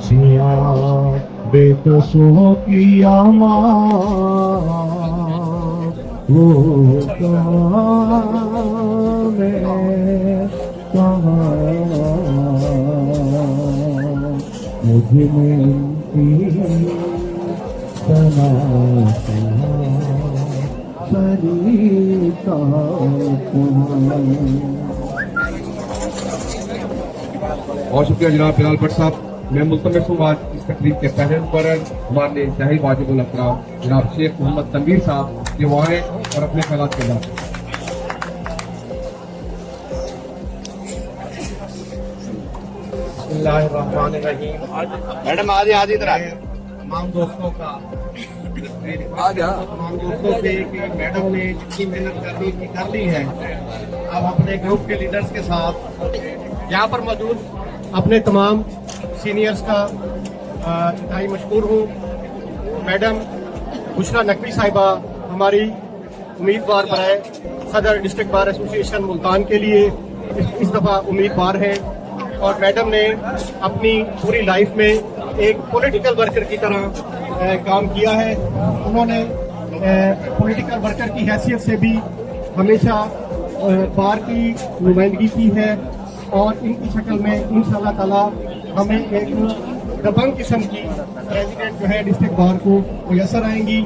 سیا بے قصوں کی وہ کام ہے کہاں مجھے میں کی سنا سری کا بہت شکریہ جناب بلال بٹ صاحب. میں ملتمس ہوں آج اس تقریب کے پہلے مقرر ہمارے انتہائی واجب الاحترام جناب شیخ محمد تنویر صاحب کہ وہ آئیں اور اپنے خیالات کے بعد. بسم اللہ الرحمن الرحیم. میڈم آج ادھر تمام دوستوں کا تمام دوستوں سے کہ میڈم نے جتنی محنت کر لی ہے اب اپنے گروپ کے لیڈرز کے ساتھ یہاں پر موجود اپنے تمام سینئرز کا انتہائی مشکور ہوں. میڈم بشرا نقوی صاحبہ ہماری امیدوار برائے صدر ڈسٹرکٹ بار ایسوسی ایشن ملتان کے لیے اس دفعہ امیدوار ہیں اور میڈم نے اپنی پوری لائف میں ایک پولیٹیکل ورکر کی طرح کام کیا ہے. انہوں نے پولیٹیکل ورکر کی حیثیت سے بھی ہمیشہ بار کی نمائندگی کی ہے اور ان کی شکل میں انشاءاللہ تعالی ہمیں ایک دبنگ قسم کی پریزیڈنٹ جو ہے ڈسٹرکٹ بار کو میسر آئیں گی.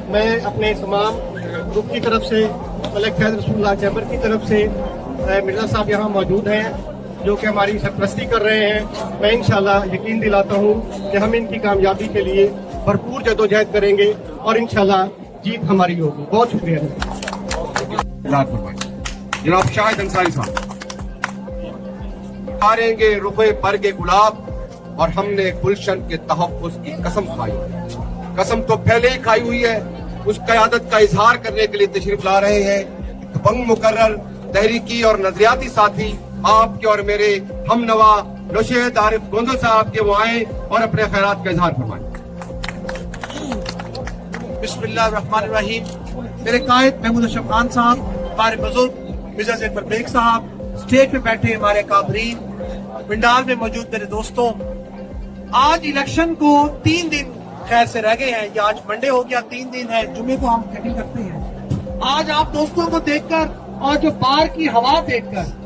میں اپنے تمام گروپ کی طرف سے ملک فیض رسول اللہ چیمبر کی طرف سے مرزا صاحب یہاں موجود ہیں جو کہ ہماری سرپرستی کر رہے ہیں. میں انشاءاللہ یقین دلاتا ہوں کہ ہم ان کی کامیابی کے لیے بھرپور جدوجہد کریں گے اور انشاءاللہ جیت ہماری ہوگی. بہت شکریہ. جناب شاہد انصاری صاحب. ماریں گے روپے پر کے گلاب اور ہم نے گلشن کے تحفظ کی قسم کھائی. قسم تو پہلے ہی کھائی ہوئی ہے. اس قیادت کا اظہار کرنے کے لیے تشریف لا رہے ہیں دبنگ مقرر تحریکی اور نظریاتی ساتھی آپ کے اور میرے ہم نوا نوشید عارف گوندل صاحب کے وہ آئیں اور اپنے خیرات کا اظہار فرمائیں. بسم اللہ الرحمن الرحیم. میرے قائد محمود اشرف خان صاحب، ہمارے بزرگ مرزا زید بربیک صاحب، اسٹیج پہ بیٹھے ہمارے کابرین، پنڈال میں موجود میرے دوستوں، آج الیکشن کو 3 دن خیر سے رہ گئے ہیں. یہ آج منڈے ہو گیا، 3 دن ہے، جمعے کو ہم سیٹنگ کرتے ہیں. آج آپ دوستوں کو دیکھ کر اور جو بار کی ہوا دیکھ کر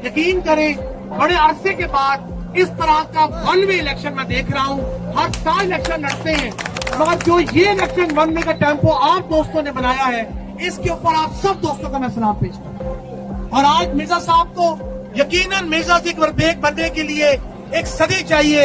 یقین کریں بڑے عرصے کے بعد اس طرح کا ون وے الیکشن میں دیکھ رہا ہوں. ہر سال الیکشن لڑتے ہیں مگر جو یہ الیکشن ون وے کا ٹیمپو آپ دوستوں نے بنایا ہے اس کے اوپر آپ سب دوستوں کا میں سلام پیش کرتا ہوں. اور آج مرزا صاحب کو یقیناً مرزا زید بربیک بننے کے لیے ایک صدی چاہیے،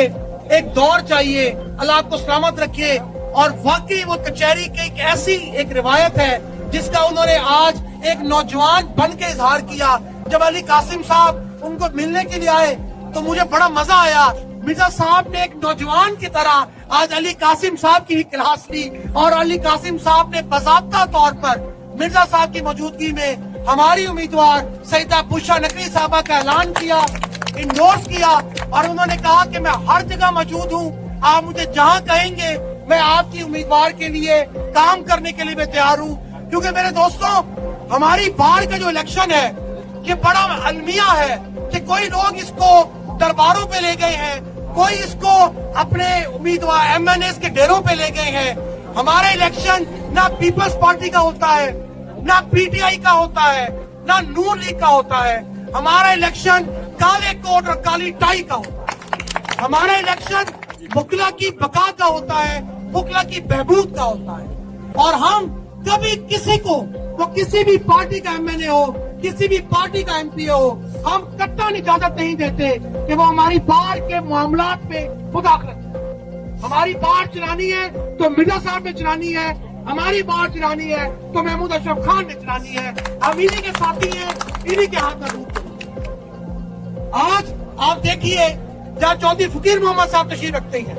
ایک دور چاہیے. اللہ آپ کو سلامت رکھے. اور واقعی وہ کچہری کی ایک ایسی ایک روایت ہے جس کا انہوں نے آج ایک نوجوان بن کے اظہار کیا. جب علی قاسم صاحب ان کو ملنے کے لیے آئے تو مجھے بڑا مزہ آیا. مرزا صاحب نے ایک نوجوان کی طرح آج علی قاسم صاحب کی بھی کلاس لی اور علی قاسم صاحب نے باضابطہ طور پر مرزا صاحب کی موجودگی میں ہماری امیدوار سیدہ بشرا نقوی صاحبہ کا اعلان کیا، انڈورس کیا اور انہوں نے کہا کہ میں ہر جگہ موجود ہوں. آپ مجھے جہاں کہیں گے میں آپ کی امیدوار کے لیے کام کرنے کے لیے میں تیار ہوں. کیونکہ میرے دوستوں ہماری بار کا جو الیکشن ہے یہ بڑا المیہ ہے کہ کوئی لوگ اس کو درباروں پہ لے گئے ہیں، کوئی اس کو اپنے امیدوار MNAs کے ڈیروں پہ لے گئے ہیں. ہمارا الیکشن نہ پیپلز پارٹی کا ہوتا ہے، نہ PTI کا ہوتا ہے، نہ نون لیگ کا ہوتا ہے. ہمارا الیکشن کالے کوٹ اور کالی ٹائی کا ہوتا ہے. ہمارا الیکشن بکلا کی بقا کا ہوتا ہے، بکلا کی بہبود کا ہوتا ہے. اور ہم کبھی کسی کو وہ کسی بھی پارٹی کا MNA ہو، کسی بھی پارٹی کا MP ہو، ہم قطعاً اجازت نہیں دیتے کہ وہ ہماری بار کے معاملات پہ مداخلت. ہماری بار چلانی ہے تو مرزا صاحب نے چلانی ہے، ہماری بار چلانی ہے تو محمود اشرف خان نے چلانی ہے. ہم انہی کے ساتھی ہیں، انہی کے ہاتھ میں دودھ. آج آپ دیکھیے جہاں چودھری فقیر محمد صاحب تشریف رکھتے ہیں،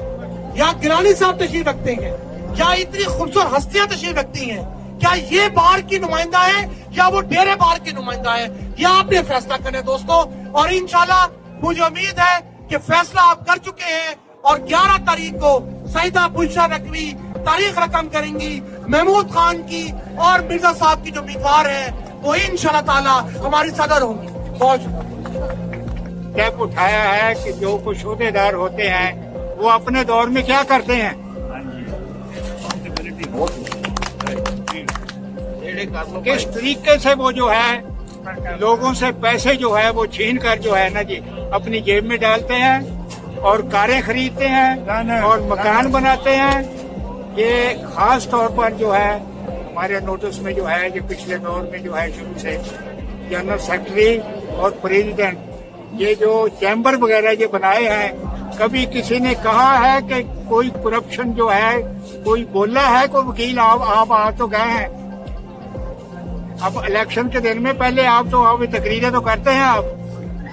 یا گرانی صاحب تشریف رکھتے ہیں، یا اتنی خوبصورت ہستیاں تشریف رکھتی ہیں، کیا یہ بار کی نمائندہ ہے یا وہ ڈیرے بار کی نمائندہ ہے؟ یہ آپ نے فیصلہ کرنا ہے دوستوں. اور انشاءاللہ مجھے امید ہے کہ فیصلہ آپ کر چکے ہیں اور 11 تاریخ کو سیدہ بشرا نقوی تاریخ رقم کریں گی محمود خان کی اور مرزا صاحب کی جو امیدوار ہیں وہ انشاءاللہ تعالی ہماری صدر ہوں گی. بہت شکریہ. स्टेप उठाया है कि जो कुछ ओहदेदार होते हैं वो अपने दौर में क्या करते हैं, किस तरीके से वो जो है लोगों से पैसे जो है वो छीन कर जो है ना जी अपनी जेब में डालते हैं और कारें खरीदते हैं और मकान बनाते हैं। ये खास तौर पर जो है हमारे नोटिस में जो है ये पिछले दौर में जो है शुरू से जनरल सेक्रेटरी और प्रेसिडेंट ये जो चैम्बर वगैरह ये बनाए हैं, कभी किसी ने कहा है कि कोई करप्शन जो है कोई बोला है, कोई वकील आप आ तो गए हैं। अब इलेक्शन के दिन में पहले आप तो आप तकरीरें तो करते हैं, आप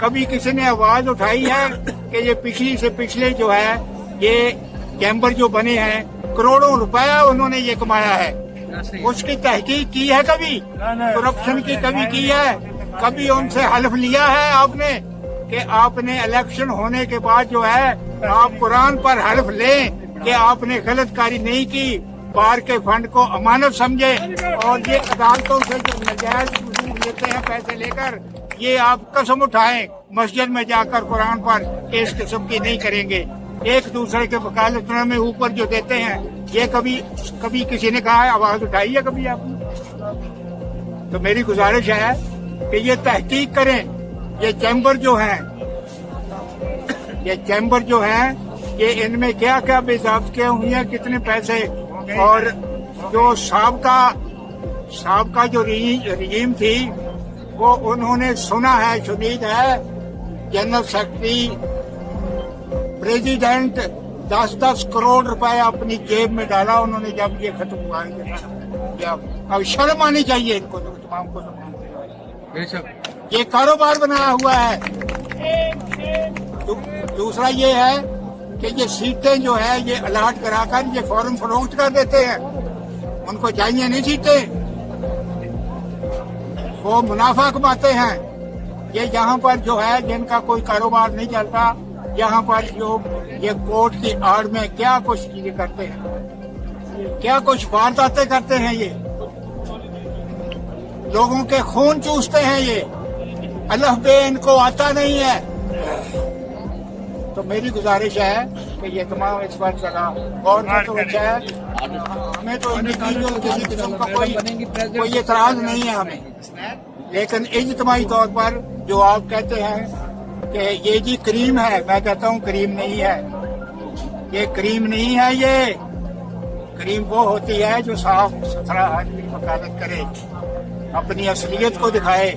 कभी किसी ने आवाज उठाई है कि ये पिछली से पिछले जो है ये चैम्बर जो बने हैं करोड़ों रुपया उन्होंने ये कमाया है, उसकी तहकीक की है कभी? करप्शन की कभी की है? कभी उनसे हल्फ लिया है आपने कि आपने इलेक्शन होने के बाद जो है आप कुरान पर हल्फ लें कि आपने गलत कारी नहीं की, बार के फंड को अमानत समझे और ये अदालतों से जो नाजायज वसूल लेते हैं पैसे लेकर, ये आप कसम उठाएं मस्जिद में जाकर कुरान पर कि इस किस्म की नहीं करेंगे। एक दूसरे के वकालतनामे ऊपर जो देते हैं, ये कभी किसी ने कहा है, आवाज उठाई है कभी आपने? तो मेरी गुजारिश है कि ये तहकीक करें। ये चैम्बर जो है ये इनमें क्या क्या बेज़ाब्तियां हुई हैं, कितने पैसे, और जो साहब का जो रजीम थी वो उन्होंने सुना है, शुनीद है, जनरल सेक्रेटरी प्रेसिडेंट 10-10 करोड़ रुपए अपनी जेब में डाला उन्होंने जब ये खत्म हुआ। अब शर्म आनी चाहिए इनको तो, तमाम को। ये कारोबार बनाया हुआ है। दूसरा ये है कि ये सीटें जो है ये अलाट कराकर ये फौरन फरोख्त कर देते हैं, उनको चाहिए नहीं सीटें, वो मुनाफा कमाते हैं। ये यहाँ पर जो है जिनका कोई कारोबार नहीं चलता, यहाँ पर जो ये कोर्ट की आड़ में क्या कुछ चीजें करते हैं, क्या कुछ वारदातें करते हैं, ये लोगों के खून चूसते हैं, ये अल्लाह बे इनको आता नहीं है। तो मेरी गुजारिश है कि ये तमाम इस पर चला और तो अच्छा है, हमें तो किसी किस्म का कोई एतराज नहीं है हमें, लेकिन इज्तिमाई तौर पर जो आप कहते हैं कि ये जी करीम है, मैं कहता हूँ करीम नहीं है, ये करीम नहीं है। ये करीम वो होती है जो साफ सुथरा आदमी वकालत करे, अपनी असलियत को दिखाए,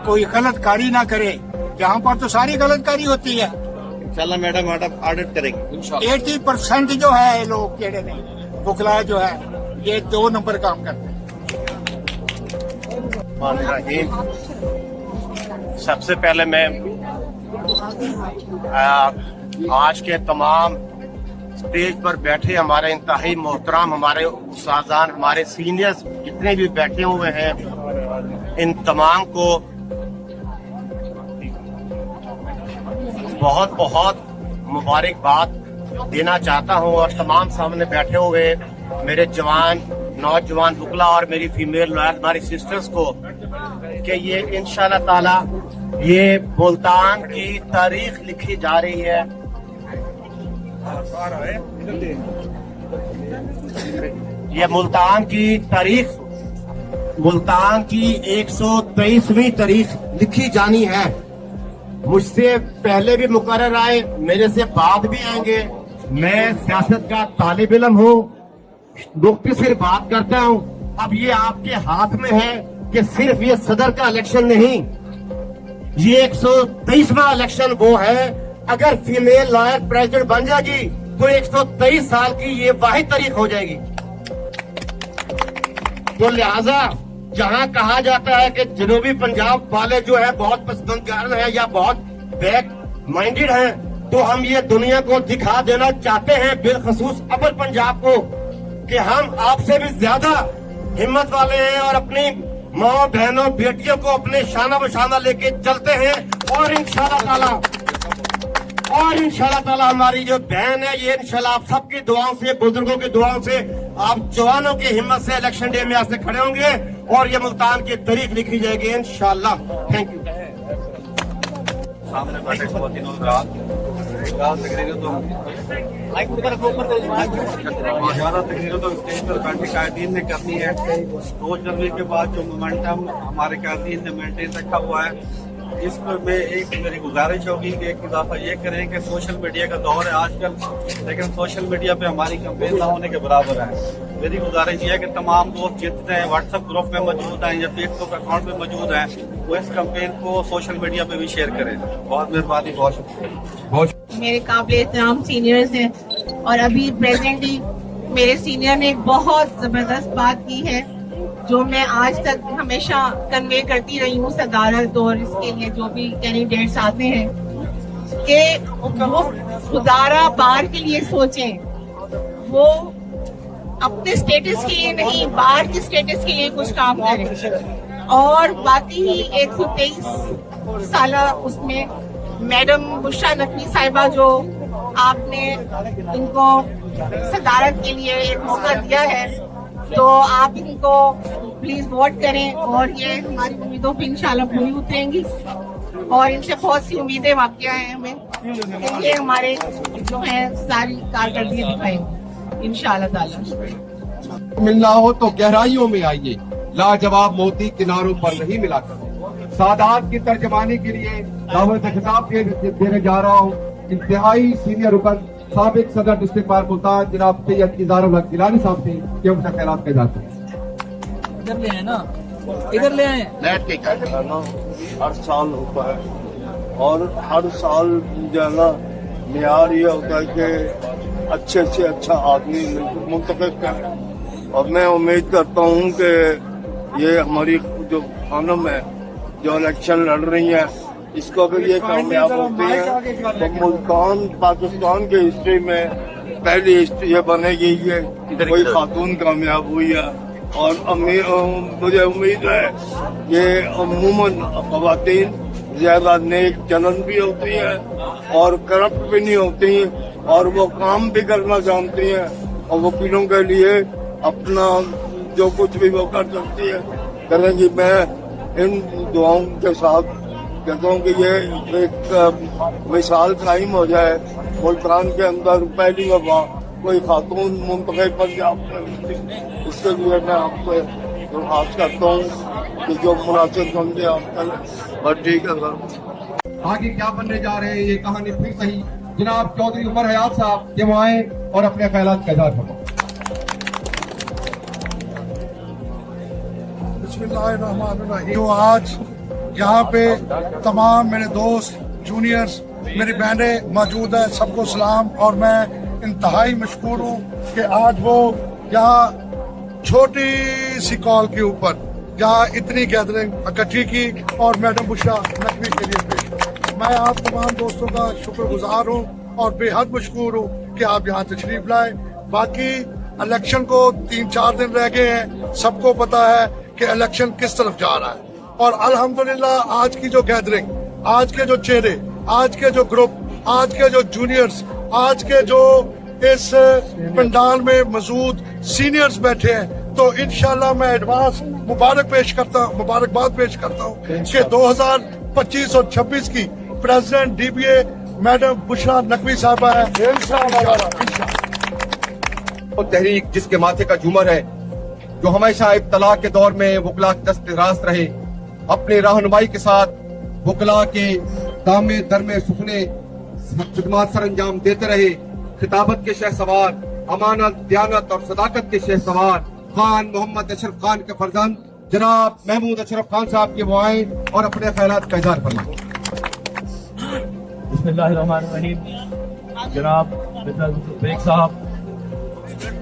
कोई गलत कारी ना करे। यहाँ पर तो सारी गलत कारी होती है। इंशाल्लाह मैडम ऑडिट करेंगे। 80% जो है लोग केड़े नहीं, बुकला जो है ये 2 नंबर काम करते हैं। सबसे पहले मैं आज के तमाम स्टेज पर बैठे हमारे इंतहाई मोहतरम हमारे उस्तादान, हमारे सीनियर्स जितने भी बैठे हुए हैं, इन तमाम को बहुत बहुत मुबारकबाद देना चाहता हूं, और तमाम सामने बैठे हुए मेरे जवान नौजवान बुकला और मेरी फीमेल लॉयर हमारी सिस्टर्स को कि ये इंशाल्लाह ताला ये मुल्तान की तारीख लिखी जा रही है। ये मुल्तान की तारीख, मुल्तान की 123वीं तारीख लिखी जानी है। मुझसे पहले भी मुकर्रर आए, मेरे से बाद भी आएंगे। मैं सियासत का तालिब इल्म हूँ, नुक्ते से बात करता हूँ। अब ये आपके हाथ में है कि सिर्फ ये सदर का इलेक्शन नहीं, ये 123वां इलेक्शन वो है। अगर फीमेल लॉयर प्रेसिडेंट बन जाएगी तो 123 साल की ये वाहिद तारीख हो जाएगी। तो लिहाजा जहाँ कहा जाता है कि जनूबी पंजाब वाले जो है बहुत पसंदगार हैं या बहुत बैक माइंडेड हैं, तो हम ये दुनिया को दिखा देना चाहते हैं, बिलखसूस अपर पंजाब को, कि हम आपसे भी ज्यादा हिम्मत वाले हैं और अपनी माँ बहनों बेटियों को अपने शाना बशाना लेके चलते हैं। और इंशाल्लाह ताला हमारी जो बहन है ये इंशाल्लाह आप सबकी दुआओं से, बुजुर्गों की दुआओं से, आप जवानों की हिम्मत से इलेक्शन डे में ऐसे खड़े होंगे और ये मुल्तान की तारीख लिखी जाएगी इंशाल्लाह। Thank you. सामने बैठे खातिन हज़रात, तकरीरें तो ज़्यादा तकरीरें तो स्टेज पर बैठे कायदीन ने करनी है। 2 जनवरी के बाद जो मोमेंटम हमारे कायदीन ने मेंटेन रखा हुआ है, इस पर में एक मेरी गुजारिश होगी कि एक इजाफा ये करें कि सोशल मीडिया का दौर है आजकल, लेकिन सोशल मीडिया पे हमारी कैंपेन ना होने के बराबर है। मेरी गुजारिश ये है कि तमाम दोस्त जितने व्हाट्सएप ग्रुप में मौजूद हैं या फेसबुक अकाउंट में मौजूद हैं, वो इस कैंपेन को सोशल मीडिया पे भी शेयर करें। बहुत मेहरबानी, बहुत शुक्रिया। मेरे काबिल एहतराम सीनियर्स हैं और अभी प्रेजेंटली मेरे सीनियर ने एक बहुत ज़बरदस्त बात की है जो मैं आज तक हमेशा कन्वे करती रही हूँ सदारत और इसके लिए जो भी कैंडिडेट्स आते हैं कि वो खुदारा बार के लिए सोचें, वो अपने स्टेटस के लिए नहीं बार के स्टेटस के लिए कुछ काम करें। और बाकी ही 123 साल उसमें मैडम बुशरा नकवी साहिबा जो आपने इनको सदारत के लिए एक मौका दिया है, तो आप इनको प्लीज वोट करें और ये हमारी उम्मीदों पे इंशाल्लाह पूरी उतरेंगी और इनसे बहुत सी उम्मीदें वाक़या हैं हमें कि ये हमारे जो है सारी कारकर्दगी दिखाएंगे इंशाल्लाह ताला। मिलना हो तो गहराइयों में आइए, लाजवाब मोती किनारों पर नहीं मिला कर। सादात की तर्जमानी के लिए दावत खिताब देने जा रहा हूँ इंतहाई सीनियर रुकन साबिक सदर डिस्ट्रिक्ट बार मुल्तान जनाब सैयद इज़हारुल हक गिलानी साहब से कि उनका ख्यालात कहे जाते हैं। इधर ले आए ना, इधर ले आए। हर साल होता है और हर साल जो है ना मेयार ये होता है कि अच्छे से अच्छा आदमी मुंतखब करें और मैं उम्मीद करता हूँ कि ये हमारी जो खानम है जो इलेक्शन लड़ रही है इसको अगर ये कामयाब होती है तो मुल्तान पाकिस्तान के हिस्ट्री में पहली हिस्ट्री ये बनेगी ये कोई खातून कामयाब हुई है। और मुझे उम्मीद है कि अमूमन ख़वातीन ज़्यादा नेक चलन भी होती है और करप्ट भी नहीं होती और वो काम भी करना जानती हैं और वकीलों के लिए अपना जो कुछ भी वो कर सकती है करेंगी। मैं इन दुआओं के साथ कहता हूँ कि ये एक मिसाल कायम हो जाए मुल्तान के अंदर पहली दफा कोई खातून मुंतखब पंजाब में, उसके लिए मैं आपसे दरख्वास्त करता हूँ कि जो मुनासिब समझे आप करें। बस ठीक है सर। आगे क्या बनने जा रहे हैं ये कहानी फिर सही जनाब चौधरी उमर हयात साहब के वहाँ आए और अपने ख्यालात का इज़हार फरमाएं। बिस्मिल्लाहिर्रहमानिर्रहीम। तो आज यहाँ पे तमाम मेरे दोस्त जूनियर्स मेरी बहनें मौजूद है, सबको सलाम। और मैं इंतहाई मशकूर हूँ कि आज वो यहाँ छोटी सी कॉल के ऊपर यहाँ इतनी गैदरिंग इकट्ठी की और मैडम बुशरा नकवी के लिए पेश। मैं आप तमाम दोस्तों का शुक्रगुजार हूँ और बेहद मशकूर हूँ कि आप यहाँ तशरीफ लाए। बाकी इलेक्शन को 3-4 दिन रह गए हैं, सबको पता है कि इलेक्शन किस तरफ जा रहा है और अल्हम्दुलिल्लाह आज की जो गैदरिंग, आज के जो चेहरे, आज के जो ग्रुप, आज के जो जूनियर्स, आज के जो इस पंडाल में मौजूद सीनियर्स बैठे हैं, तो इंशाल्लाह मैं एडवांस मुबारकबाद पेश करता हूँ कि 2025 और 26 की president DBA madam Bushra Naqvi साहबा है इंशाल्लाह। तहरीक जिसके माथे का झूमर है, जो हमेशा इब्तला के दौर में वकला दस्त रास्त रहे, अपने रहनुमाई के साथ वकला के दामे दरमे सुखने खिदमत सर अंजाम देते रहे। खिताबत के शहसवार, अमानत, दयानत और सदाकत के शहसवार खान मोहम्मद अशरफ खान के फर्जंद जनाब महमूद अशरफ खान साहब के वो आए और अपने ख्यालात का इज़हार फरमाएं। बिस्मिल्लाहिर्रहमानिर्रहीम। जनाब बेग साहब,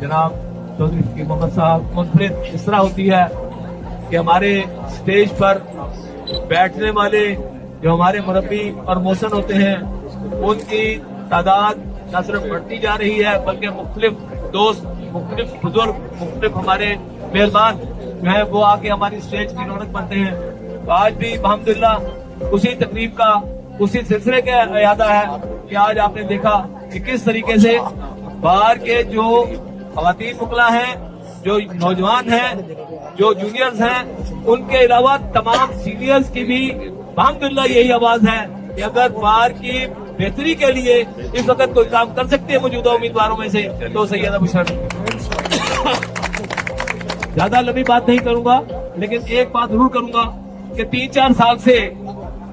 जनाब चौधरी फकीर मोहम्मद साहब, मुनफरिद इस तरह होती है कि हमारे स्टेज पर बैठने वाले जो हमारे मुरब्बी और मौसन होते हैं उनकी तादाद न सिर्फ बढ़ती जा रही है बल्कि मुख्तलिफ दोस्त, मुख्तलिफ बुजुर्ग, मुख्तलिफ हमारे मेहमान जो है वो आके हमारी स्टेज की रौनक बनते हैं। तो आज भी अल्हम्दुलिल्लाह उसी तकरीब का, उसी सिलसिले का इरादा है कि आज आपने देखा कि किस तरीके से बाहर के जो खवातीन मुकला हैं, जो नौजवान हैं, जो जूनियर्स हैं, उनके अलावा तमाम सीनियर्स की भी अल्हम्दुलिल्लाह यही आवाज है کہ اگر بار کی بہتری کے لیے اس وقت کوئی کام کر سکتے ہیں موجودہ امیدواروں میں سے تو سید ابو شرف۔ زیادہ لمبی بات نہیں کروں گا، لیکن ایک بات ضرور کروں گا کہ 3-4 سال سے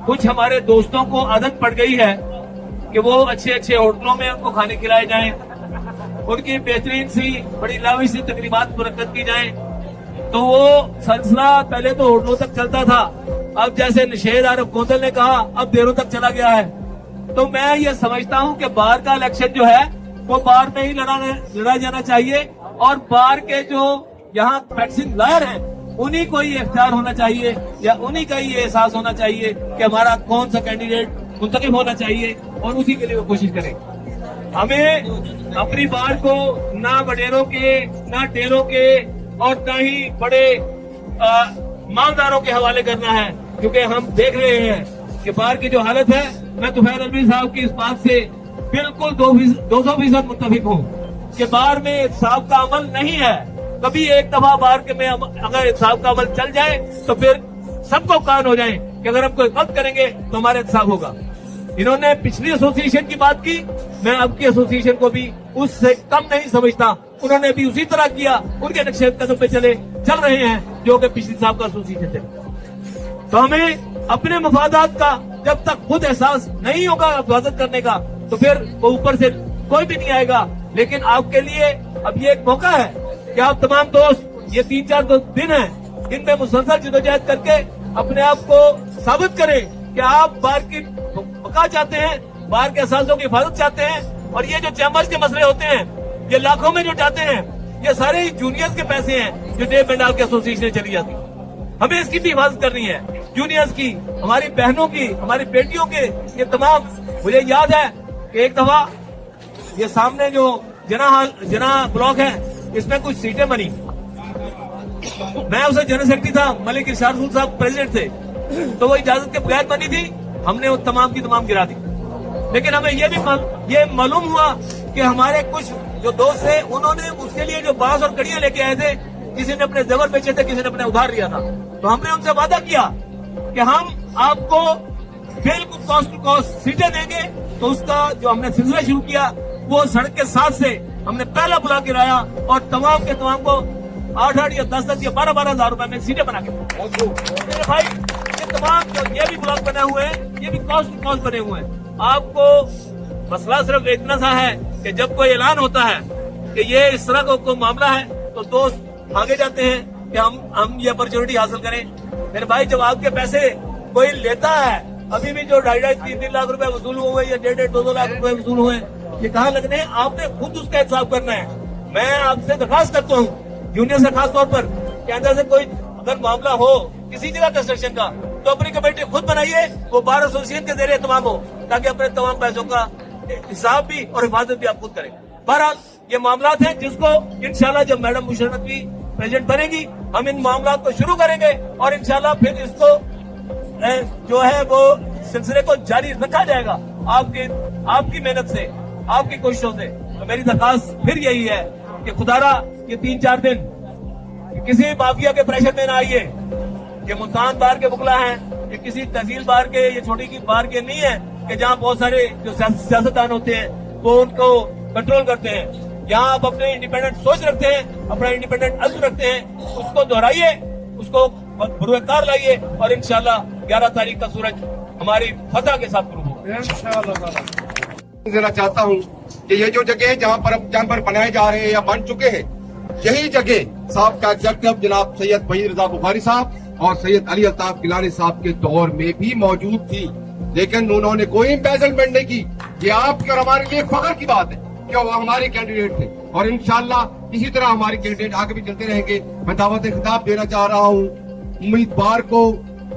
کچھ ہمارے دوستوں کو عادت پڑ گئی ہے کہ وہ اچھے اچھے ہوٹلوں میں ان کو کھانے کھلائے جائیں، ان کی بہترین سی بڑی لاوش سی تقریبات منعقد کی جائیں، تو وہ سلسلہ پہلے تو ہوٹلوں تک چلتا تھا، اب جیسے نشید عارف کوندل نے کہا اب دیروں تک چلا گیا ہے۔ تو میں یہ سمجھتا ہوں کہ بار کا الیکشن جو ہے وہ بار میں ہی لڑا جانا چاہیے، اور بار کے جو یہاں پریکٹسنگ لائر ہیں انہی کو یہ اختیار ہونا چاہیے یا انہی کا یہ احساس ہونا چاہیے کہ ہمارا کون سا کینڈیڈیٹ منتخب ہونا چاہیے، اور اسی کے لیے وہ کوشش کریں۔ ہمیں اپنی بار کو نہ وڈیروں کے، نہ ڈیروں کے، اور نہ ہی بڑے مالداروں کے حوالے کرنا ہے، کیونکہ ہم دیکھ رہے ہیں کہ بار کی جو حالت ہے، میں طفیل الوی صاحب کی اس بات سے بالکل 200% متفق ہوں کہ بار میں احتساب کا عمل نہیں ہے۔ کبھی ایک دفعہ بار کے میں اگر احتساب کا عمل چل جائے تو پھر سب کو کان ہو جائیں کہ اگر ہم کوئی غلط کریں گے تو ہمارا احتساب ہوگا۔ انہوں نے پچھلی ایسوسی ایشن کی بات کی، میں اب کی ایسوسی ایشن کو بھی اس سے کم نہیں سمجھتا، انہوں نے بھی اسی طرح کیا، ان کے نقشے قدم پہ چل رہے ہیں جو کہ پچھلی صاحب کا ایسوسی ایشن تھے۔ تو ہمیں اپنے مفادات کا جب تک خود احساس نہیں ہوگا حفاظت کرنے کا تو پھر وہ اوپر سے کوئی بھی نہیں آئے گا۔ لیکن آپ کے لیے اب یہ ایک موقع ہے کہ آپ تمام دوست یہ 3-4 دن ہیں، ان میں مسلسل جدوجہد کر کے اپنے آپ کو ثابت کریں کہ آپ بار کی بقا چاہتے ہیں، بار کے اثاثوں کی حفاظت چاہتے ہیں، اور یہ جو چیمبرز کے مسئلے ہوتے ہیں یہ لاکھوں میں جو جاتے ہیں یہ سارے جونیئرز کے پیسے ہیں جو ڈیو بنڈال کے ایسوسی چلی جاتی ہیں۔ ہمیں اس کی بھی حفاظت کرنی ہے، جونیئرز کی، ہماری بہنوں کی، ہماری بیٹیوں کے، یہ تمام۔ مجھے یاد ہے کہ ایک دفعہ یہ سامنے جو جنا بلاک ہے اس میں کچھ سیٹیں بنی، میں اسے جنرل سیکرٹری تھا، ملک ارشاد رسول صاحب پریزیڈنٹ تھے، تو وہ اجازت کے بغیر بنی تھی، ہم نے وہ تمام کی تمام گرا دی۔ لیکن ہمیں یہ معلوم ہوا کہ ہمارے کچھ جو دوست تھے انہوں نے اس کے لیے جو بانس اور کڑیاں لے کے آئے تھے، کسی نے اپنے زیور بیچے تھے، کسی نے اپنے ادھار لیا تھا، تو ہم نے ان سے وعدہ کیا کہ ہم آپ کو بالکل کاسٹ ٹو کاسٹ سیٹیں دیں گے۔ تو اس کا جو ہم نے سلسلہ شروع کیا وہ سڑک کے ساتھ سے ہم نے پہلا بلاک گرایا اور تمام کے تمام کو 8 یا 10 یا 12 ہزار روپے میں سیٹیں بنا کے میرے بھائی یہ تمام جو یہ بھی بلاک بنے ہوئے ہیں یہ بھی کاسٹ ٹو کاسٹ بنے ہوئے ہیں۔ آپ کو مسئلہ صرف اتنا سا ہے کہ جب کوئی اعلان ہوتا ہے کہ یہ اس طرح کا کوئی معاملہ ہے تو دوست آگے جاتے ہیں کہ ہم یہ اپرچونٹی حاصل کریں۔ میرے بھائی جب آپ کے پیسے کوئی لیتا ہے، ابھی بھی جو 2.5-3 لاکھ روپے وصول ہوئے یا 1.5-2 لاکھ روپے وصول ہوئے، یہ کہاں لگنے ہیں؟ آپ نے خود اس کا حساب کرنا ہے۔ میں آپ سے درخواست کرتا ہوں جونیئر سے خاص طور پر کہ اندر سے کوئی اگر معاملہ ہو کسی جگہ کنسٹرکشن کا تو اپنی کمیٹی خود بنائیے، وہ بار ایسوسی کے زیر اہتمام ہو تاکہ اپنے تمام پیسوں کا حساب بھی اور حفاظت بھی آپ خود کریں۔ بہرحال یہ معاملات ہیں جس کو انشاءاللہ جب میڈم مشرف بھی پریزیڈنٹ بنے گی ہم ان معاملات کو شروع کریں گے، اور انشاءاللہ پھر اس کو جو ہے وہ سلسلے کو جاری رکھا جائے گا آپ کی محنت سے، آپ کی کوششوں سے۔ تو میری درخواست پھر یہی ہے کہ خدارا یہ 3-4 دن کسی مافیا کے پریشر میں نہ آئیے، یہ ملتان بار کے بکلا ہیں، یہ کسی تحصیل بار کے، یہ چھوٹی کی بار کے نہیں ہے کہ جہاں بہت سارے جو سیاستدان ہوتے ہیں وہ ان کو کنٹرول کرتے ہیں۔ یہاں آپ اپنے انڈیپینڈنٹ سوچ رکھتے ہیں، اپنا انڈیپینڈنٹ عزم رکھتے ہیں، اس کو دہرائیے، اس کو بروئے کار لائیے، اور انشاءاللہ 11 تاریخ کا سورج ہماری فتح کے ساتھ غروب ہوگا۔ دینا چاہتا ہوں کہ یہ جو جگہ جہاں پر اب چیمبر بنائے جا رہے ہیں یا بن چکے ہیں، یہی جگہ صاحب کا ایگزیکٹو جناب سید وحید رضا بخاری صاحب اور سید علی الطاف گیلانی صاحب کے دور میں بھی موجود تھی، لیکن انہوں نے کوئی امپیزلمنٹ نہیں کی۔ یہ آپ کے اور ہمارے لیے فخر کی بات ہے کہ وہ ہمارے کینڈیڈیٹ تھے، اور انشاءاللہ اسی طرح ہمارے کینڈیڈیٹ آگے بھی چلتے رہیں گے۔ میں دعوت خطاب دینا چاہ رہا ہوں امیدوار کو،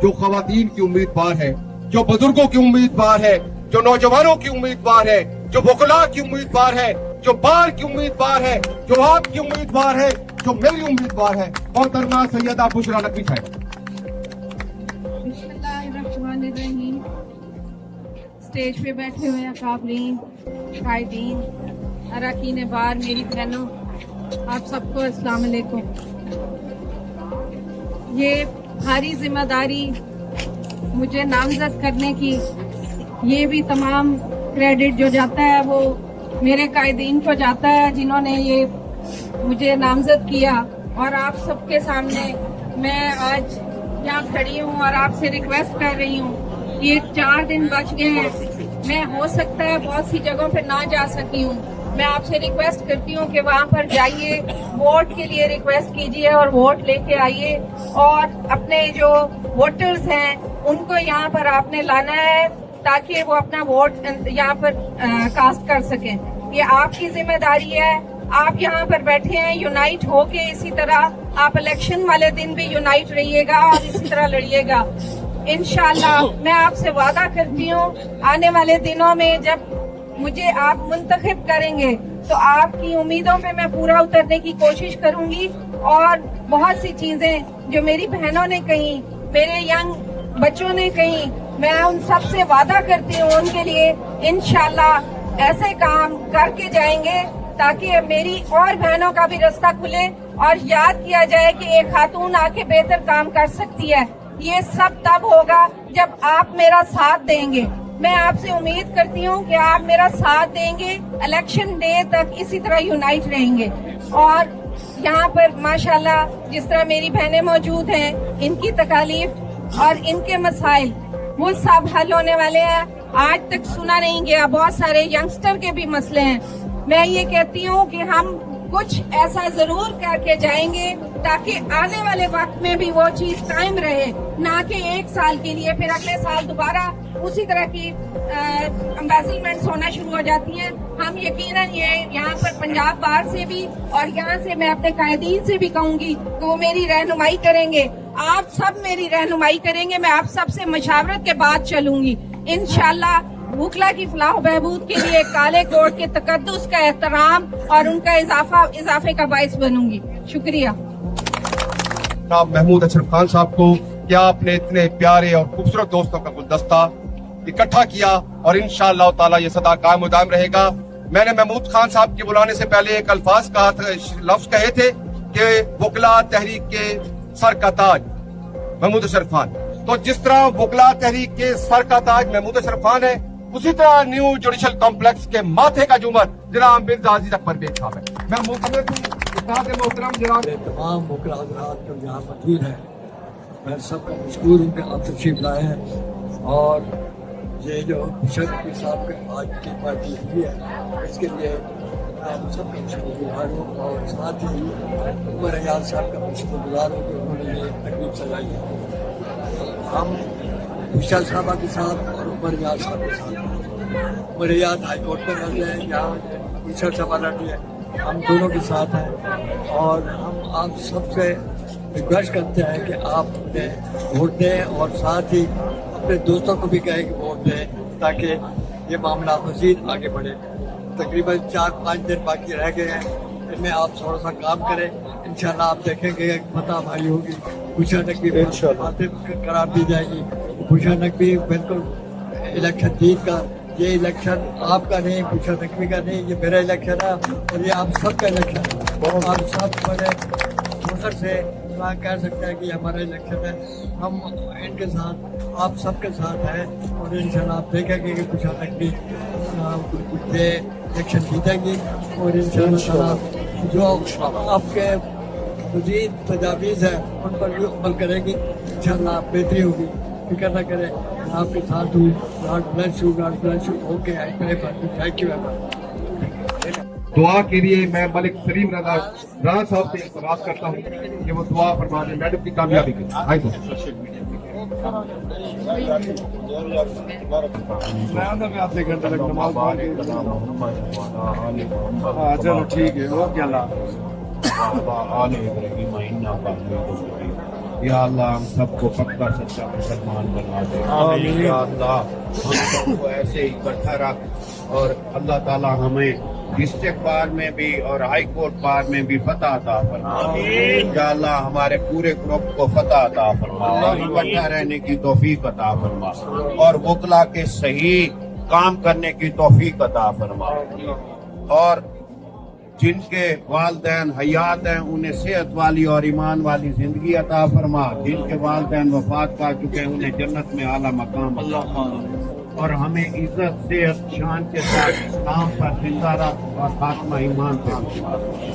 جو خواتین کی امیدوار ہے، جو بزرگوں کی امیدوار ہے، جو نوجوانوں کی امیدوار ہے، جو وکلاء کی امیدوار ہے، جو بار کی امیدوار ہے، جو آپ کی امیدوار ہے، جو میری امیدوار ہے، محترمہ سیدہ بشریٰ نقوی صاحب۔ بسم اللہ الرحمن الرحیم۔ اسٹیج پہ بیٹھے ہوئے اکابرین، قائدین، اراکین بار، میری بہنوں، آپ سب کو السلام علیکم۔ یہ بھاری ذمہ داری مجھے نامزد کرنے کی ये भी तमाम क्रेडिट जो जाता है वो मेरे कायदीन को जाता है जिन्होंने ये मुझे नामजद किया। और आप सबके सामने मैं आज यहाँ खड़ी हूँ और आपसे रिक्वेस्ट कर रही हूँ, ये 4 दिन बच गए हैं, मैं हो सकता है बहुत सी जगहों पे ना जा सकी हूँ, मैं आपसे रिक्वेस्ट करती हूँ कि वहाँ पर जाइए, वोट के लिए रिक्वेस्ट कीजिए और वोट लेके आइए। और अपने जो वोटर्स हैं उनको यहाँ पर आपने लाना है ताकि वो अपना वोट यहाँ पर कास्ट कर सकें। ये आपकी जिम्मेदारी है। आप यहाँ पर बैठे हैं यूनाइट होके, इसी तरह आप इलेक्शन वाले दिन भी यूनाइट रहिएगा और इसी तरह लड़िएगा। इंशाल्लाह मैं आपसे वादा करती हूँ आने वाले दिनों में जब मुझे आप मुंतखब करेंगे तो आपकी उम्मीदों पे मैं पूरा उतरने की कोशिश करूंगी। और बहुत सी चीजें जो मेरी बहनों ने कही, मेरे यंग बच्चों ने कही, मैं उन सब से वादा करती हूँ उनके लिए इंशाल्लाह ऐसे काम करके जाएंगे ताकि मेरी और बहनों का भी रास्ता खुले और याद किया जाए कि एक खातून आके बेहतर काम कर सकती है। ये सब तब होगा जब आप मेरा साथ देंगे। मैं आपसे उम्मीद करती हूँ कि आप मेरा साथ देंगे, इलेक्शन डे तक इसी तरह यूनाइट रहेंगे। और यहाँ पर माशाल्लाह जिस तरह मेरी बहनें मौजूद हैं, इनकी तकालीफ और इनके मसाइल वो सब हल होने वाले हैं। आज तक सुना नहीं गया, बहुत सारे यंगस्टर के भी मसले हैं। मैं ये कहती हूँ कि हम कुछ ऐसा जरूर करके जाएंगे ताकि आने वाले वक्त में भी वो चीज कायम रहे, ना कि 1 साल के लिए फिर अगले साल दोबारा उसी तरह की एम्बेसलमेंट्स होना शुरू हो जाती हैं। हम यकीनन ये यहाँ पर पंजाब बार से भी और यहाँ से मैं अपने कायदीन से भी कहूँगी कि वो मेरी रहनुमाई करेंगे, आप सब मेरी रहनुमाई करेंगे। मैं आप सब से मशावरत के बाद चलूंगी इंशाल्लाह। वकला की फलाह बहबूद के लिए काले कोट के तकद्दुस का एहतराम और उनका इजाफे का बाइस बनूंगी। शुक्रिया जनाब महमूद अशरफ खान साहब को कि आपने इतने प्यारे और खूबसूरत दोस्तों का गुलदस्ता इकट्ठा किया और इंशाअल्लाह ताला ये सदा कायम दायम रहेगा। मैंने महमूद खान साहब के बुलाने से पहले एक लफ्ज कहे थे कि वकला तहरीक के सर का ताज महमूद अशरफ खान। तो जिस तरह वकला तहरीक के सर का ताज महमूद अशरफ खान है, उसी तरह न्यू जुडिशल कॉम्प्लेक्स के माथे का झूमर जनाब मिर्जा अजीज अकबर बेग साहब है। मैं मोहतरम जनाब तमाम वकला हज़रात जो यहाँ मौजूद है, मैं सबका मशकूर हूँ कि आप तशरीफ लाए हैं। और ये जो शर्फ साहब के आज की पार्टी हुई है, इसके लिए हम सबका शुक्रगुजार हूँ और साथ ही उमर हयात साहब का शुक्रगुजार हूँ कि उन्होंने ये तकलीफ सजाई है। हम विशाल साहबा के साथ और उमर हयात साहब के साथ, उमर हयात हाई कोर्ट में लड़ रहे हैं, यहाँ विशाल साहबा लड़ रही है, हम दोनों के साथ हैं। और हम आप सबसे रिक्वेस्ट करते हैं कि आप उन्हें वोट दें और साथ ही अपने दोस्तों को भी कहें कि वोट दें ताकि ये मामला मज़ीद आगे बढ़े। तकरीबन 4-5 दिन बाकी रह गए हैं, इनमें आप थोड़ा सा काम करें। इंशाल्लाह आप देखेंगे फतह भाई होगी, खुशा नकवी बातें करार दी जाएगी। खुशा नकवी बिल्कुल इलेक्शन जीत का, ये इलेक्शन आपका नहीं, खुशा नकवी का नहीं, ये मेरा इलेक्शन है और ये आप सबका इलेक्शन है। आप सब बड़े फख्र से कह सकते हैं कि हमारा इलेक्शन है। हम इनके साथ, आप सबके साथ हैं और इंशाल्लाह आप देखेंगे कि खुशा नकवी ये इलेक्शन जीतेंगी और इंशाल्लाह जो आपके मज़ीद तजावीज़ है उन पर भी अमल करेंगी। इंशाल्लाह बेहतरी होगी, फिक्र न करें, आपके साथ हूँ। God bless you, God bless you. Okay, I pray for you. Thank you very much. दुआ के लिए मैं मलिक सलीम राणा साहब से इल्तिमास करता हूँ कि वो दुआ फरमा दें मैडम की कामयाबी के लिए। आधे घंटे तक नमाज चलो ठीक है। और क्या या अल्लाह हम सबको पक्का सच्चा मुसलमान बना दे। या अल्लाह हम सबको ऐसे इकट्ठा रख और अल्लाह ताला हमें डिस्ट्रिक्ट बार में भी और हाई कोर्ट बार में भी फतह अता फरमा। या अल्लाह हमारे पूरे ग्रुप को फतह अता फरमा और इकट्ठा रहने की तौफीक अता फरमा और वकला के सही काम करने की तौफीक अता फरमा। और जिनके वालदैन हयात हैं उन्हें सेहत वाली और ईमान वाली जिंदगी अता फरमा। जिनके वालदैन वफात पा चुके हैं उन्हें जन्नत में आला मकाम अता फरमा। اور ہمیں عزت صحت شان کے ساتھ اسلام پر زندہ رکھ اور خاتمہ ایمان پہ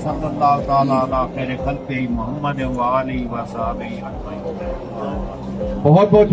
صلی اللہ تعالیٰ علی خیر خلق محمد و آلہ و صحابہ اجمعین. بہت بہت